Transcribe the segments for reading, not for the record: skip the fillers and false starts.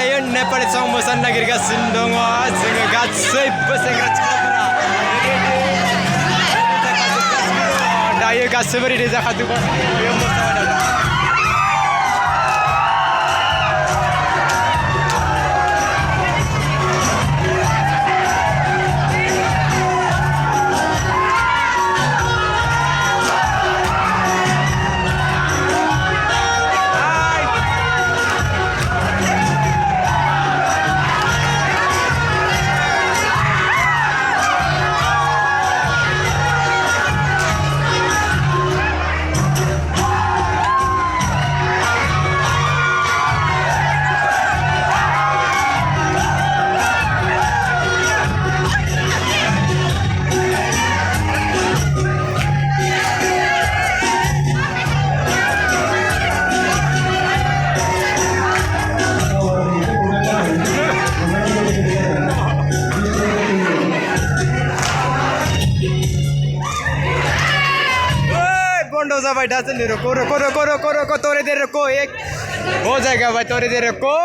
दायो नेपाली सं मोसानो नागिरगासिनो दङ जोङो गासैबो सेंग्रा सिख्लाफोरा दायो गासैबो रेडि जाखाजोब्बाय बेयाव मोसाबाय दं भाई डांस नहीं रुको रुको रुको रुको रुको थोड़ी देर रुको एक हो जाएगा भाई थोड़ी देर रुको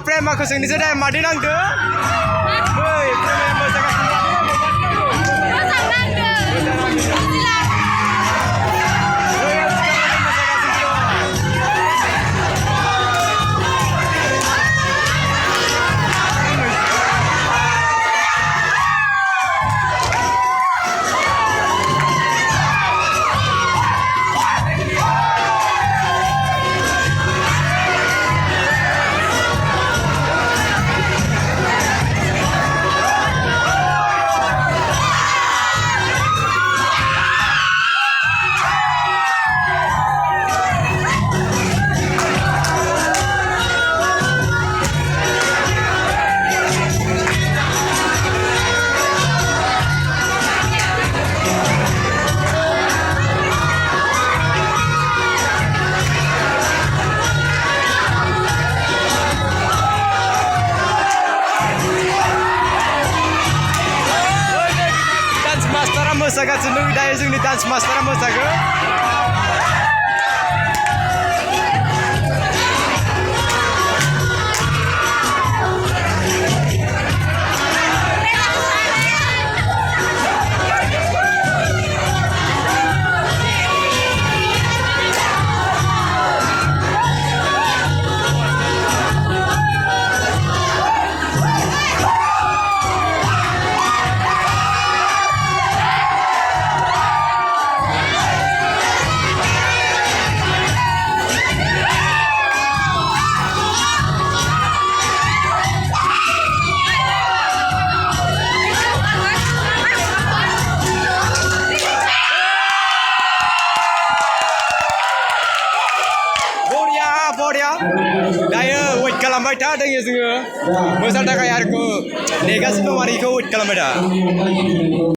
प्रेम aku sing dise dai madi nang de hei prem मोसागासिनो दायो जोंनि डान्स मास्टारा मोसागोन दायो वेट खालामबाय था दायो जोङो मोसानो थाखाय आरो नेगासिनो दं आरो इखौ वेट खालामबाय था